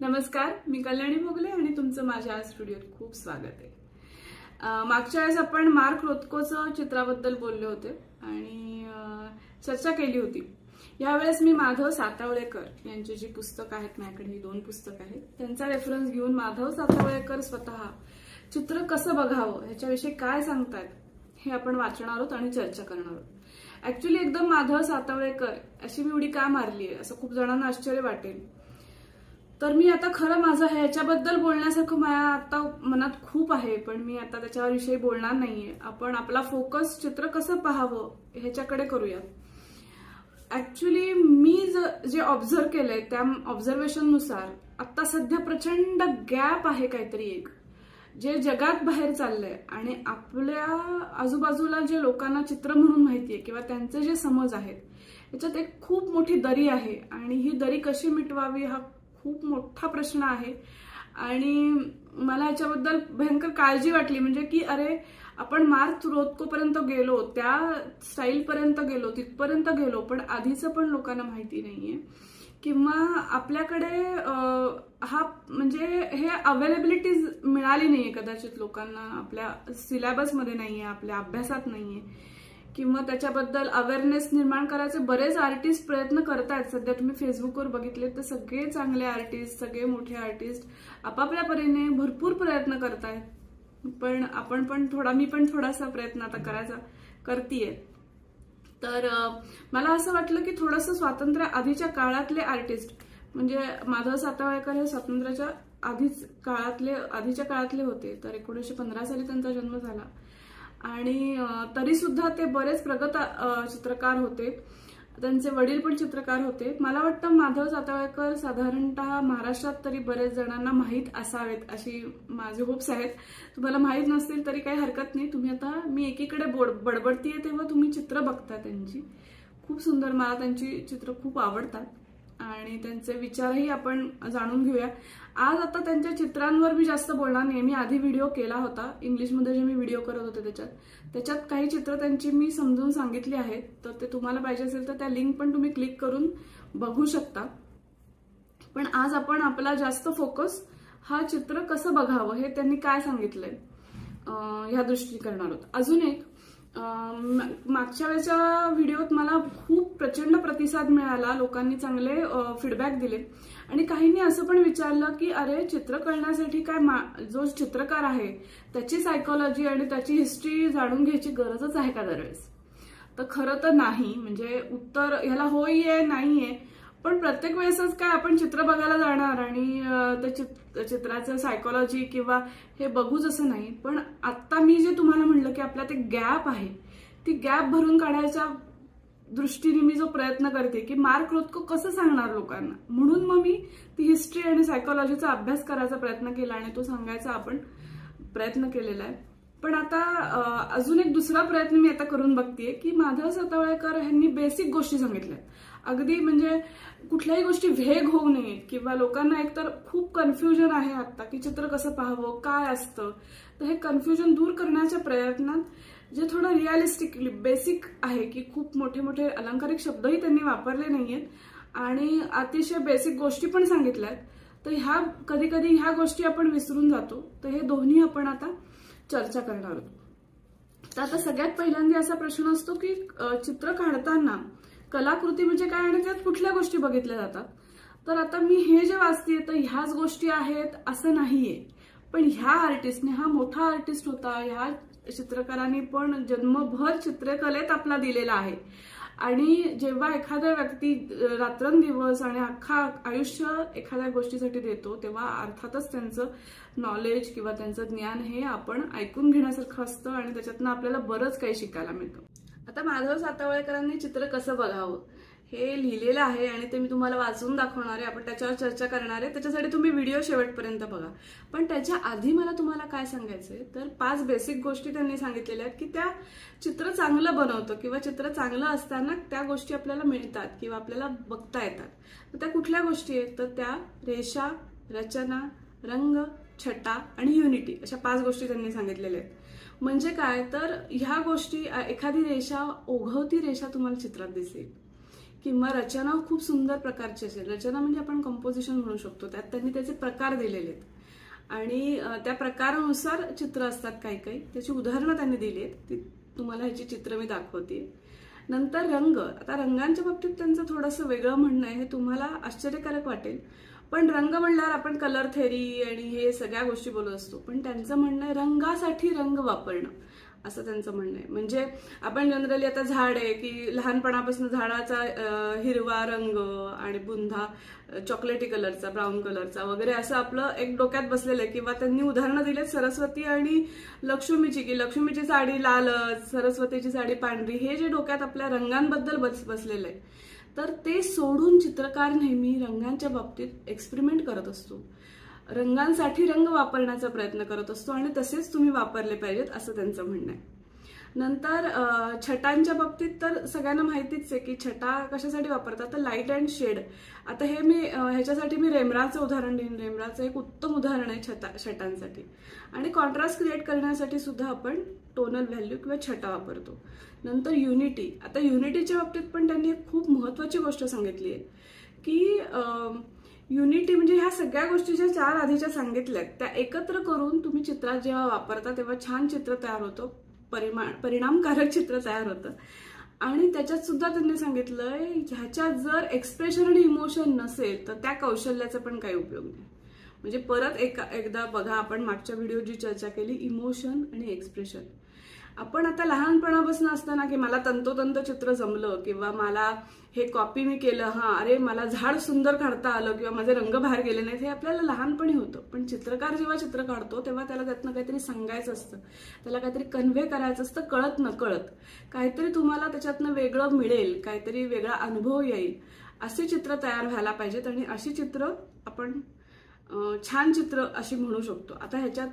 नमस्कार, मी कल्याणी भोगले आणि तुमचं माझ्या स्टुडिओत खूप स्वागत आहे। मागच्या वेळेस आपण मार्क रोथकोचं चित्राबद्दल बोलले होते आणि चर्चा केली होती। यावेळेस मी माधव सातवळेकर यांची जी पुस्तकं आहेत, माझ्याकडे ही 2 पुस्तकं आहेत, त्यांचा रेफरन्स घेऊन माधव सातवळेकर स्वतः चित्र कसं बघावं ह्याच्याविषयी काय सांगतात हे आपण वाचणार आहोत आणि चर्चा करणार आहोत। ऍक्च्युअली एकदम माधव सातवळेकर अशी मी उडी का मारली आहे असं खूप जणांना आश्चर्य वाटेल। तर मी आता खरं माझं ह्याच्याबद्दल बोलण्यासारखं माझ्या आता मनात खूप आहे, पण मी आता त्याच्याविषयी बोलणार नाहीये। आपण आपला फोकस चित्र कसं पाहावं ह्याच्याकडे करूया। ऍक्च्युअली मी जे ऑब्झर्व केलंय त्या ऑब्झर्वेशन नुसार आता सध्या प्रचंड गॅप आहे काहीतरी एक, जे जगात बाहेर चाललंय आणि आपल्या आजूबाजूला जे लोकांना चित्र म्हणून माहितीये किंवा त्यांचे जे समज आहेत याच्यात एक खूप मोठी दरी आहे आणि ही दरी कशी मिटवावी हा खूप मोठा प्रश्न आहे। आणि मला ह्याच्याबद्दल भयंकर काळजी वाटली, म्हणजे की अरे आपण मार्क रोथकोपर्यंत गेलो, त्या स्टाईल पर्यंत गेलो, तिथपर्यंत गेलो, पण आधीचं पण लोकांना माहिती नाहीये किंवा आपल्याकडे हा म्हणजे हे अवेलेबिलिटी मिळाली नाहीये कदाचित लोकांना, आपल्या सिलेबसमध्ये नाहीये, आपल्या अभ्यासात नाहीये किंवा त्याच्याबद्दल अवेअरनेस निर्माण करायचे बरेच आर्टिस्ट प्रयत्न करतायत। सध्या तुम्ही फेसबुकवर बघितले तर सगळे चांगले आर्टिस्ट, सगळे मोठे आर्टिस्ट आपापल्या परीने भरपूर प्रयत्न करतायत, पण मी पण थोडासा प्रयत्न आता करतीये। तर मला असं वाटलं की थोडंसं स्वातंत्र्य आधीच्या काळातले आर्टिस्ट, म्हणजे माधव सातवळेकर हे स्वातंत्र्याच्या आधीच्या काळातले होते, तर 1915 साली त्यांचा जन्म झाला आणि तरी सुद्धा ते बरेच प्रगत चित्रकार होते। त्यांचे वडील पण चित्रकार होते। मला वाटतं माधव सातवळेकर साधारणतः महाराष्ट्रात तरी बरेच जणांना माहीत असावेत अशी माझे होप्स आहेत। तुम्हाला माहीत नसतील तरी काही हरकत नाही, तुम्ही आता मी एकीकडे बडबडतीये तेव्हा तुम्ही चित्र बघता त्यांची, खूप सुंदर, मला त्यांची चित्र खूप आवडतात आणि त्यांचे विचारही आपण जाणून घेऊया। आज आता त्यांच्या चित्रांवर मी जास्त बोलणार नाही, मी आधी व्हिडिओ केला होता इंग्लिशमध्ये, जे मी व्हिडिओ करत होते त्याच्यात काही चित्र त्यांची मी समजून सांगितली आहेत, तर ते तुम्हाला पाहिजे असेल तर त्या लिंक पण तुम्ही क्लिक करून बघू शकता। पण आज आपण आपला जास्त फोकस हा चित्र कसं बघावं हे त्यांनी काय सांगितलंय ह्या दृष्टी करणार आहोत। अजून एक, मागच्या वेळेच्या व्हिडिओत मला खूप प्रचंड प्रतिसाद मिळाला, लोकांनी चांगले फीडबॅक दिले आणि काहींनी असं पण विचारलं की अरे चित्र कळण्यासाठी काय जो चित्रकार आहे त्याची सायकोलॉजी आणि त्याची हिस्ट्री जाणून घ्यायची गरजच आहे का दरवेळेस? तर खरं तर नाही, म्हणजे उत्तर ह्याला होई आहे नाहीये, पण प्रत्येक वेळेसच काय आपण चित्र बघायला जाणार आणि त्या चित्राचं सायकोलॉजी किंवा हे बघूच असं नाही। पण आता मी जे तुम्हाला म्हणलं की आपल्यात एक गॅप आहे, ती गॅप भरून काढायच्या दृष्टीने मी जो प्रयत्न करते की मार्क रोथको कसं सांगणार लोकांना, म्हणून मग मी ती हिस्ट्री आणि सायकोलॉजीचा अभ्यास करायचा प्रयत्न केला आणि तो सांगायचा आपण प्रयत्न केलेला आहे। पण आता अजून एक दुसरा प्रयत्न मी आता करून बघतेय की माधव सातवळेकर यांनी बेसिक गोष्टी सांगितल्या, अगदी म्हणजे कुठल्याही गोष्टी व्हेग होऊ नयेत किंवा लोकांना एकतर खूप कन्फ्युजन आहे आता की चित्र कसं पाहावं, काय असतं, तर हे कन्फ्युजन दूर करण्याच्या प्रयत्नात जे थोडं रिअलिस्टिकली बेसिक आहे की खूप मोठे मोठे अलंकारिक शब्दही त्यांनी वापरले नाहीयेत आणि अतिशय बेसिक गोष्टी पण सांगितल्यात, तर कधी कधी ह्या गोष्टी आपण विसरून जातो, तर हे दोन्ही आपण आता चर्चा करणार आहोत। तर आता सगळ्यात पहिल्यांदा असा प्रश्न असतो की चित्र काढताना कलाकृती म्हणजे काय आणि त्यात कुठल्या गोष्टी बघितल्या जातात। तर आता मी हे जे वाचतेय तर ह्याच गोष्टी आहेत असं नाहीये, पण ह्या आर्टिस्टने, हा मोठा आर्टिस्ट होता, ह्या चित्रकारांनी पण जन्मभर चित्रकलेत आपला दिलेला आहे आणि जेव्हा एखादा व्यक्ती रात्रंदिवस आणि अख्खा आयुष्य एखाद्या गोष्टीसाठी देतो तेव्हा अर्थातच त्यांचं नॉलेज किंवा त्यांचं ज्ञान हे आपण ऐकून घेण्यासारखं असतं आणि त्याच्यातनं आपल्याला बरंच काही शिकायला मिळतं। आता माधव सातवळेकरांनी चित्र कसं बघावं हे लिहिलेलं आहे आणि ते मी तुम्हाला वाचून दाखवणार आहे, आपण त्याच्यावर चर्चा करणार आहे, त्याच्यासाठी तुम्ही व्हिडिओ शेवटपर्यंत बघा। पण त्याच्या आधी मला तुम्हाला काय सांगायचंय, तर 5 बेसिक गोष्टी त्यांनी सांगितलेल्या आहेत की त्या चित्र चांगलं बनवतं किंवा चित्र चांगलं असताना त्या गोष्टी आपल्याला मिळतात किंवा आपल्याला बघता येतात। तर त्या कुठल्या गोष्टी आहेत, तर त्या रेषा, रचना, रंग, छटा आणि युनिटी, अशा 5 गोष्टी त्यांनी सांगितलेल्या आहेत। म्हणजे काय, तर ह्या गोष्टी, एखादी रेषा, ओघवती रेषा तुम्हाला चित्रात दिसेल किंवा रचना खूप सुंदर प्रकारची असेल, रचना म्हणजे आपण कंपोजिशन म्हणू शकतो, त्यात त्यांनी त्याचे प्रकार दिलेले आहेत आणि त्या प्रकारानुसार चित्र असतात काही काही, त्याची उदाहरणं त्यांनी दिली आहेत, तुम्हाला ह्याची चित्र मी दाखवते. नंतर रंग, आता रंगांच्या बाबतीत त्यांचं थोडंसं वेगळं म्हणणं आहे, हे तुम्हाला आश्चर्यकारक वाटेल, पण रंग म्हणल्यावर आपण कलर थेरी आणि हे सगळ्या गोष्टी बोलत असतो, पण त्यांचं म्हणणं आहे रंगासाठी रंग वापरणं, असं त्यांचं म्हणणं आहे. म्हणजे आपण जनरली आता झाड आहे की लहानपणापासून झाडाचा हिरवा रंग आणि बुंधा चॉकलेटी कलरचा, ब्राऊन कलरचा वगैरे असं आपलं एक डोक्यात बसलेलं आहे, किंवा त्यांनी उदाहरणं दिलेत सरस्वती आणि लक्ष्मीची, की लक्ष्मीची साडी लाल, सरस्वतीची साडी पांढरी, हे जे डोक्यात आपल्या रंगांबद्दल बसलेलं आहे, तर ते सोडून चित्रकार नेहमी रंगांच्या बाबतीत एक्सपेरिमेंट करत असतो, रंगांसाठी रंग वापरण्याचा प्रयत्न करत असतो आणि तसेच तुम्ही वापरले पाहिजेत असं त्यांचं म्हणणं आहे. नंतर छटांच्या बाबतीत तर सगळ्यांना माहितीच आहे की छटा कशासाठी वापरतात, तर लाईट अँड शेड. आता हे मी ह्याच्यासाठी मी रेमराचं उदाहरण देईन, रेमराचं एक उत्तम उदाहरण आहे छटांसाठी. आणि कॉन्ट्रास्ट क्रिएट करण्यासाठी सुद्धा आपण टोनल व्हॅल्यू किंवा छटा वापरतो. नंतर युनिटी, आता युनिटीच्या बाबतीत पण त्यांनी एक खूप महत्वाची गोष्ट सांगितली आहे की युनिटी म्हणजे ह्या सगळ्या गोष्टी ज्या 4 आधीच्या सांगितल्यात त्या एकत्र करून तुम्ही चित्रात जेव्हा वापरता तेव्हा छान चित्र तयार होतं, परिणामकारक चित्र तयार होतं. आणि त्याच्यात सुद्धा त्यांनी सांगितलंय ह्याच्यात जर एक्सप्रेशन आणि इमोशन नसेल तर त्या कौशल्याचा पण काही उपयोग नाही. म्हणजे परत एकदा बघा, आपण मागच्या व्हिडिओ जी चर्चा केली, इमोशन आणि एक्सप्रेशन. आपण आता लहानपणापासून असताना की मला तंतोतंत चित्र जमलं किंवा मला हे कॉपी मी केलं, अरे मला झाड सुंदर काढता आलं किंवा माझे रंग बाहेर गेले नाहीत, हे आपल्याला लहानपणी होतं. पण चित्रकार जेव्हा चित्र काढतो तेव्हा त्याला त्यातनं काहीतरी सांगायचं असतं, त्याला काहीतरी कन्व्हे करायचं असतं, कळत नकळत काहीतरी तुम्हाला त्याच्यातनं वेगळं मिळेल, काहीतरी वेगळा अनुभव येईल, असे चित्र तयार व्हायला पाहिजेत. आणि अशी चित्र आपण छान चित्र अशी म्हणू शकतो. आता ह्याच्यात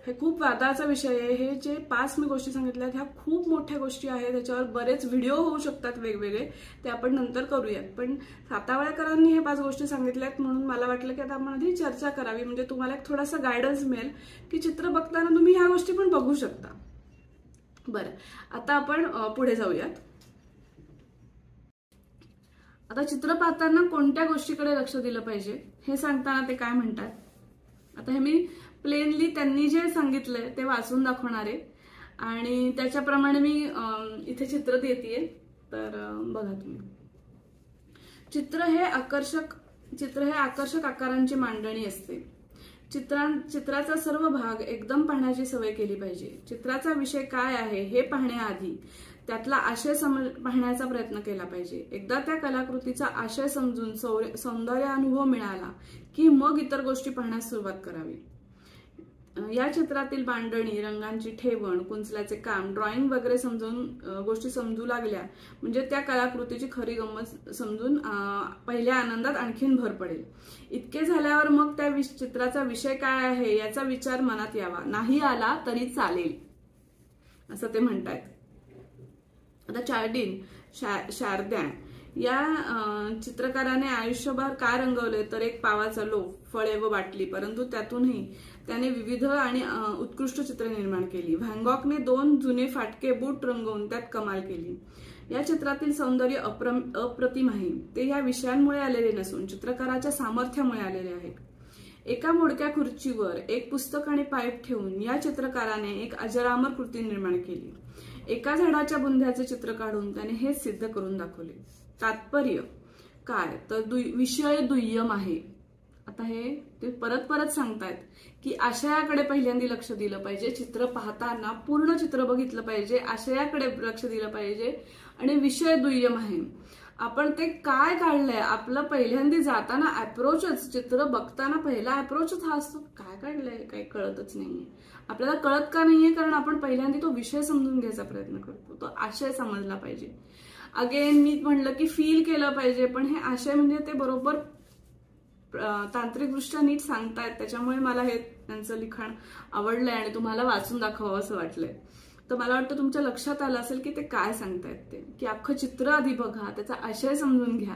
हे खूप वादाचा विषय आहे, हे जे 5 मी गोष्टी सांगितल्या ह्या खूप मोठ्या गोष्टी आहेत, त्याच्यावर बरेच व्हिडिओ होऊ शकतात वेगवेगळे, ते आपण नंतर करूयात. पण सातावळेकरांनी हे 5 गोष्टी सांगितल्यात म्हणून मला वाटलं की आता आपण आधी चर्चा करावी, म्हणजे तुम्हाला एक थोडासा गायडन्स मिळेल की चित्र बघताना तुम्ही ह्या गोष्टी पण बघू शकता. बरं, आता आपण पुढे जाऊयात. आता चित्र पाहताना कोणत्या गोष्टीकडे लक्ष दिलं पाहिजे हे सांगताना ते काय म्हणतात. आता हे मी प्लेनली त्यांनी जे सांगितलंय ते वाचून दाखवणार आहे आणि त्याच्याप्रमाणे मी इथे चित्र देतेय, तर बघा तुम्ही. चित्र हे आकर्षक आकारांची मांडणी असते. चित्राचा सर्व भाग एकदम पाहण्याची सवय केली पाहिजे. चित्राचा विषय काय आहे हे पाहण्याआधी त्यातला आशय पाहण्याचा प्रयत्न केला पाहिजे. एकदा त्या कलाकृतीचा आशय समजून सौंदर्य अनुभव मिळाला की मग इतर गोष्टी पाहण्यास सुरुवात करावी. या चित्रातील मांडणी, रंगांची ठेवण, कुंचल्याचे काम, ड्रॉइंग वगैरे गोष्टी समजू लागल्या म्हणजे त्या कलाकृतीची खरी गंमत समजून पहिल्या आनंदात आणखीन भर पडेल. इतके झाल्यावर मग त्या चित्राचा विषय काय आहे याचा विचार मनात यावा, नाही आला तरी चालेल असं ते म्हणतायत. आता चार्डिन शारद्या या चित्रकाराने आयुष्यभर काय रंगवले तर एक पावाचा लोभ, फळे व बाटली, परंतु त्यातूनही त्याने विविध आणि उत्कृष्ट चित्र निर्माण केली. व्हॅन गॉगने 2 जुने फाटके बूट रंगवून त्यात कमाल केली. या चित्रातील सौंदर्य अप्रतिम आहे. ते या विषयांमुळे आलेले नसून चित्रकाराच्या सामर्थ्यामुळे आलेले आहे. एका मोडक्या खुर्चीवर एक पुस्तक आणि पाईप ठेवून या चित्रकाराने एक अजरामर कृती निर्माण केली. एका झाडाच्या बुंध्याचे चित्र काढून त्याने हेच सिद्ध करून दाखवले. तात्पर्य काय तर विषय दुय्यम आहे. आता हे ते परत सांगतायत की आशयाकडे पहिल्यांदा लक्ष दिलं पाहिजे. चित्र पाहताना पूर्ण चित्र बघितलं पाहिजे, आशयाकडे लक्ष दिलं पाहिजे आणि विषय दुय्यम आहे. आपण ते काय काढलंय, आपलं पहिल्यांदा जाताना अप्रोचच, चित्र बघताना पहिला अप्रोचच हा असतो, काय काढलंय काही कळतच नाहीये. आपल्याला कळत का नाहीये कारण आपण पहिल्यांदा तो विषय समजून घ्यायचा प्रयत्न करतो, तो आशय समजला पाहिजे. अगेन मी म्हणलं की फील केलं पाहिजे, पण हे आशय म्हणजे ते बरोबर तांत्रिकदृष्ट्या नीट सांगतायत, त्याच्यामुळे मला हे त्यांचं लिखाण आवडलंय आणि तुम्हाला वाचून दाखवावं असं वाटलंय. तर मला वाटतं तुमच्या लक्षात आलं असेल की ते काय सांगतायत ते, की अख्खं चित्र आधी बघा, त्याचा आशय समजून घ्या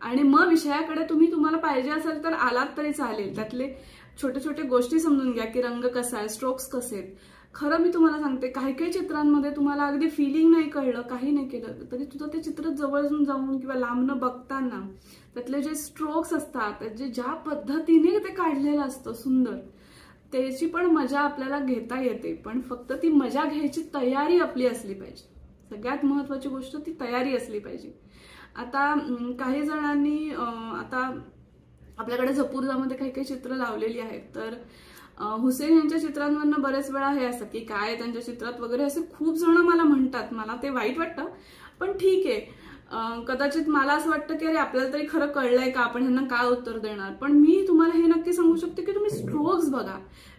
आणि मग विषयाकडे तुम्हाला पाहिजे असेल तर आलात तरी चालेल. त्यातले छोटे छोटे गोष्टी समजून घ्या की रंग कसा आहे, स्ट्रोक्स कसे आहेत, खरं मी तुम्हाला सांगते, काही काही चित्रांमध्ये तुम्हाला अगदी फिलिंग नाही कळलं, काही नाही केलं तरी सुद्धा ते चित्र जवळून जाऊन किंवा लांबनं बघताना त्यातले जे स्ट्रोक्स असतात, जे ज्या पद्धतीने ते काढलेलं असतं सुंदर, त्याची पण मजा आपल्याला घेता येते. पण फक्त ती मजा घ्यायची तयारी आपली असली पाहिजे. सगळ्यात महत्वाची गोष्ट ती तयारी असली पाहिजे. आता काही जणांनी आता आपल्याकडे झपूर्जामध्ये काही काही चित्र लावलेली आहेत, तर हुसेन यांच्या चित्रांवरनं बरेच वेळा हे असतं की काय त्यांच्या चित्रात वगैरे असे खूप जण मला म्हणतात. मला ते वाईट वाटतं, पण ठीक आहे. कदाचित मला असं वाटतं की अरे आपल्याला तरी खरं कळलंय का, आपण ह्यांना काय उत्तर देणार. पण मी तुम्हाला हे नक्की सांगू शकते की तुम्ही स्ट्रोक्स बघा,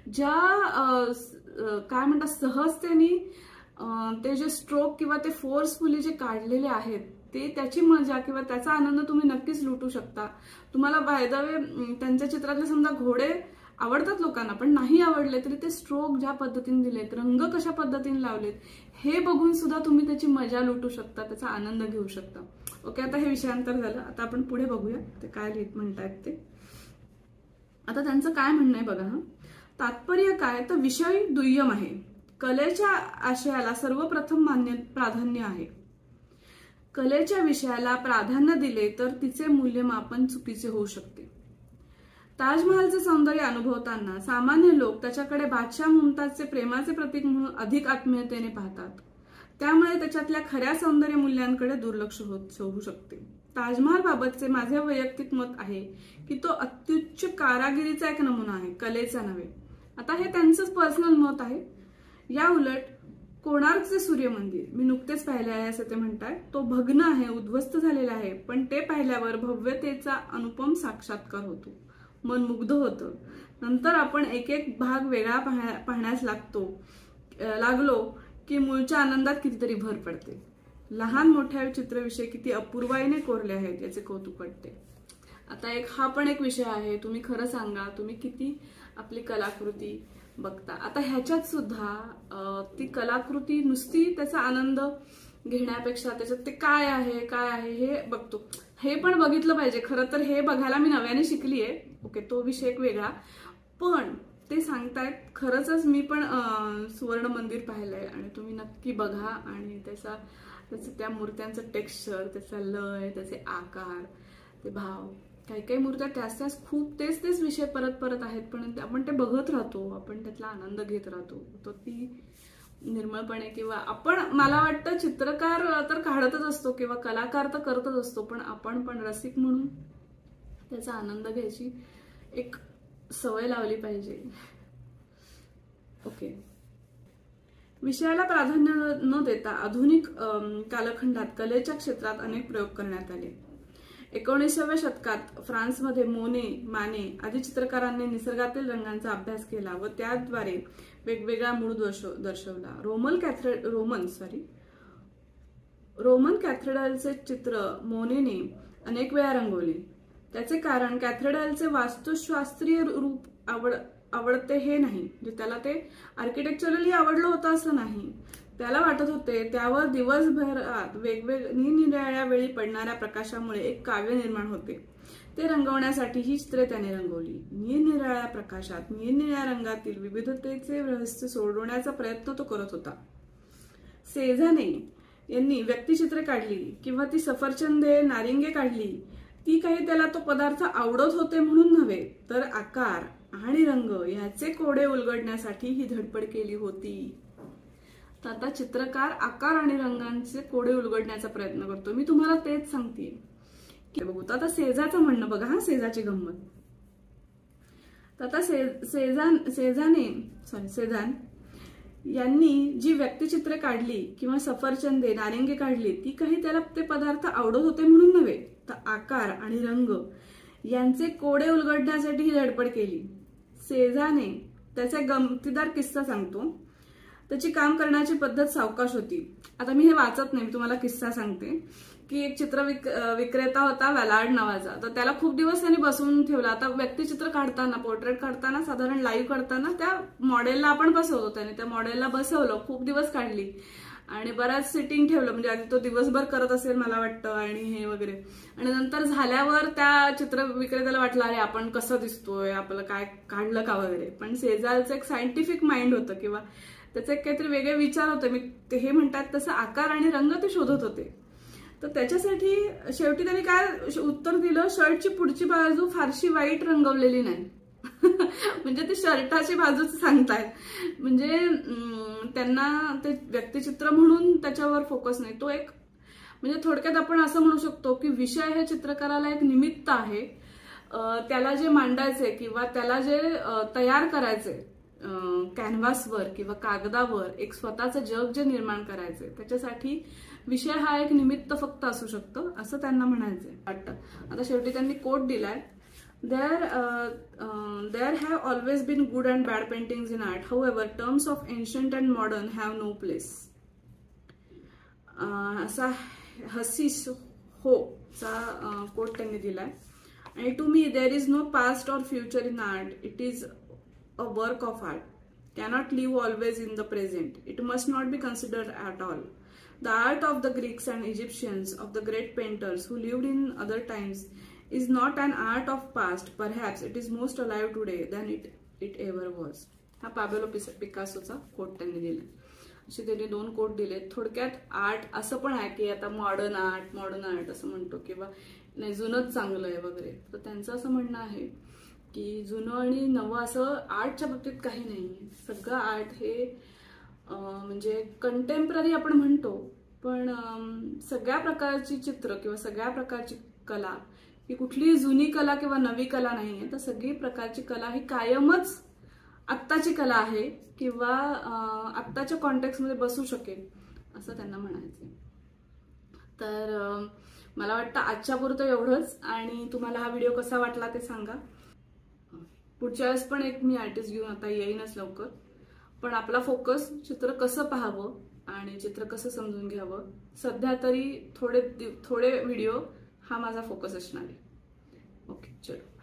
ज्या काय म्हणतात सहजतेने ते जे स्ट्रोक किंवा ते फोर्सफुली जे काढलेले आहेत, ते त्याची मजा किंवा त्याचा आनंद तुम्ही नक्कीच लुटू शकता. तुम्हाला बाय द वे त्यांच्या चित्रातले समजा घोडे आवडतात लोकांना, पण नाही आवडले तरी ते स्ट्रोक ज्या पद्धतीने दिलेत, रंग कशा पद्धतीने लावलेत, हे बघून सुद्धा तुम्ही त्याची मजा लुटू शकता, त्याचा आनंद घेऊ शकता. ओके, आता हे विषयांतर झालं. आता आपण पुढे बघूया ते काय लिहित म्हणतायत ते. आता त्यांचं काय म्हणणं आहे बघा. तात्पर्य काय तर विषय दुय्यम आहे, कलेच्या आशयाला सर्वप्रथम प्राधान्य आहे. कलेच्या विषयाला प्राधान्य दिले तर तिचे मूल्यमापन चुकीचे होऊ शकते. ताजमहालचे सौंदर्य अनुभवताना सामान्य लोक त्याच्याकडे बादशाह मुमताजचे प्रेमाचे प्रतीक म्हणून अधिक आत्मीयतेने पाहतात. त्यामुळे त्याच्यातल्या खऱ्या सौंदर्य मूल्यांकडे दुर्लक्ष होऊ शकते. ताजमहाल बाबतचे माझे वैयक्तिक मत आहे की तो अत्युच्च कारागिरीचा एक नमुना आहे, कलेचा नव्हे. आता हे त्यांचंच पर्सनल मत आहे. या उलट कोणार्कचे सूर्य मंदिर मी नुकतेच पाहिले आहे असं ते म्हणतात. तो भग्न आहे, उद्ध्वस्त झालेला आहे, पण ते पाहिल्यावर भव्यतेचा अनुपम साक्षात्कार होतो, मन मुग्ध होतं. नंतर आपण एक एक भाग वेगळा पाहण्यास लागलो की मूळच्या आनंदात कितीतरी भर पडते. लहान मोठ्या चित्रविषय किती अपूर्वाईने कोरले आहेत याचे कौतुक वाटते. आता हा पण एक विषय आहे. तुम्ही खरं सांगा, तुम्ही किती आपली कलाकृती बघता. आता ह्याच्यात सुद्धा ती कलाकृती नुसती त्याचा आनंद घेण्यापेक्षा त्याच्यात ते काय आहे हे बघतो, हे पण बघितलं पाहिजे. खरं तर हे बघायला मी नव्याने शिकलीये. ओके, तो विषय एक वेगळा. पण ते सांगतायत खरंच मी पण सुवर्ण मंदिर पाहिलंय आणि तुम्ही नक्की बघा. आणि त्याचं त्या मूर्त्यांचं टेक्स्चर, त्याचा लय, त्याचे आकार, ते भाव, काही काही मूर्त्या त्याच खूप तेच विषय परत आहेत, पण आपण ते बघत राहतो, आपण त्यातला आनंद घेत राहतो. तो ती निर्मळपणे किंवा आपण, मला वाटतं चित्रकार तर काढतच असतो किंवा कलाकार तर करतच असतो, पण आपण पण रसिक म्हणून त्याचा आनंद घ्यायची एक सवय लावली पाहिजे. ओके, विषयाला प्राधान्य न देता आधुनिक कालखंडात कलेच्या क्षेत्रात अनेक प्रयोग करण्यात आले. 19व्या शतकात फ्रान्समध्ये माने आदी चित्रकारांनी निसर्गातील रंगांचा अभ्यास केला व त्याद्वारे वेगवेगळा मूड दर्शवला. रोमन कॅथेड्रलचे चित्र मोनेने अनेक वेळा रंगवले. त्याचे कारण कॅथेड्रलचे वास्तुशास्त्रीय रूप आवडते हे नाही, म्हणजे त्याला ते आर्किटेक्चरली आवडलं होतं असं नाही. त्याला वाटत होते त्यावर दिवसभरात निरनिराळ्या वेळी पडणाऱ्या प्रकाशामुळे एक काव्य निर्माण होते. ते रंगवण्यासाठी ही चित्रे त्याने रंगवली. निरनिराळ्या प्रकाशात निरनिराळ्या रंगातील विविधतेचे रहस्य सोडवण्याचा प्रयत्न तो करत होता. सेझाने यांनी व्यक्तिचित्रे काढली किंवा ती सफरचंदे, नारिंगे काढली, ती काही त्याला तो पदार्थ आवडत होते म्हणून नव्हे, तर आकार आणि रंग याचे कोडे उलगडण्यासाठी ही धडपड केली होती. आता चित्रकार आकार आणि रंगांचे कोडे उलगडण्याचा प्रयत्न करतो. मी तुम्हाला तेच सांगते. बघू आता सेझाचं म्हणणं बघा. सेझाची गंमत. आता सेझान यांनी जी व्यक्तिचित्रे काढली किंवा सफरचंदे, नारिंगे काढली, ती काही त्याला ते पदार्थ आवडत होते म्हणून नव्हे, तर आकार आणि रंग यांचे कोडे उलगडण्यासाठी ही धडपड केली. सेझाने त्याचा गमतीदार किस्सा सांगतो. त्याची काम करण्याची पद्धत सावकाश होती. आता मी हे वाचत नाही, मी तुम्हाला किस्सा सांगते की एक चित्र विक्रेता होता वॅलार्ड नावाचा. तर त्याला खूप दिवस त्यांनी बसवून ठेवला. आता व्यक्तिचित्र काढताना, पोर्ट्रेट काढताना, साधारण लाईव्ह काढताना त्या मॉडेलला आपण बसवतो. त्याने त्या मॉडेलला बसवलं, खूप दिवस काढली आणि बऱ्याच सिटिंग ठेवलं. म्हणजे आधी तो दिवसभर करत असेल मला वाटतं आणि हे वगैरे. आणि नंतर झाल्यावर त्या चित्र विक्रेत्याला वाटलं अरे आपण कसं दिसतोय, आपलं काय काढलं का वगैरे. पण सेझालचं एक सायंटिफिक माइंड होतं किंवा त्याचे काहीतरी वेगळे विचार होते. मी ते हे म्हणतात तसं आकार आणि रंग ते शोधत होते. तर त्याच्यासाठी शेवटी त्यांनी काय उत्तर दिलं, शर्टची पुढची बाजू फारशी वाईट रंगवलेली नाही. म्हणजे ते शर्टाची बाजूच सांगतायत. म्हणजे त्यांना ते व्यक्तिचित्र म्हणून त्याच्यावर फोकस नाही. तो एक म्हणजे थोडक्यात आपण असं म्हणू शकतो की विषय हे चित्रकाराला एक निमित्त आहे. त्याला जे मांडायचे किंवा त्याला जे तयार करायचे कॅनव्हासवर किंवा कागदावर एक स्वतःचं जग जे निर्माण करायचे, त्याच्यासाठी विषय हा एक निमित्त फक्त असू शकतो असं त्यांना म्हणायचंय वाटतं. आता शेवटी त्यांनी कोट दिलाय, There have always been good and bad paintings in art. However, terms of ancient and modern have no place. असा हसीस हो चा कोट त्यांनी दिलाय. आणि to me there is no past or future in art. It is a work of art. Cannot live always in the present. It must not be considered at all. The art of the Greeks and Egyptians, of the great painters who lived in other times, is not an art of past. Perhaps it is most alive today than it ever was. हा Pablo पिकासोचा coat त्यांनी दिला. असे त्यांनी 2 coat दिले. थोडक्यात art असं पण आहे की आता मॉडर्न आर्ट असं म्हणतो किंवा नाही जुनंच चांगलं आहे वगैरे. तर त्यांचं असं म्हणणं आहे की जुनं आणि नवं असं आर्टच्या बाबतीत काही नाहीये. सगळं आर्ट हे म्हणजे कंटेम्पररी आपण म्हणतो, पण सगळ्या प्रकारची चित्र किंवा सगळ्या प्रकारची कला ही कुठलीही जुनी कला किंवा नवी कला नाहीये. तर सगळी प्रकारची कला ही कायमच आत्ताची कला आहे किंवा आत्ताच्या कॉन्टेक्स्टमध्ये बसू शकेल असं त्यांना म्हणायचंय. तर मला वाटतं आजच्या पुरतं एवढंच. आणि तुम्हाला हा व्हिडिओ कसा वाटला ते सांगा. पुढच्या वेळेस पण एक मी आर्टिस्ट घेऊन आता येईनच लवकर. पण आपला फोकस चित्र कसं पाहावं आणि चित्र कसं समजून घ्यावं, सध्या तरी थोडे व्हिडिओ हा माझा फोकस असणार आहे. ओके, चलो.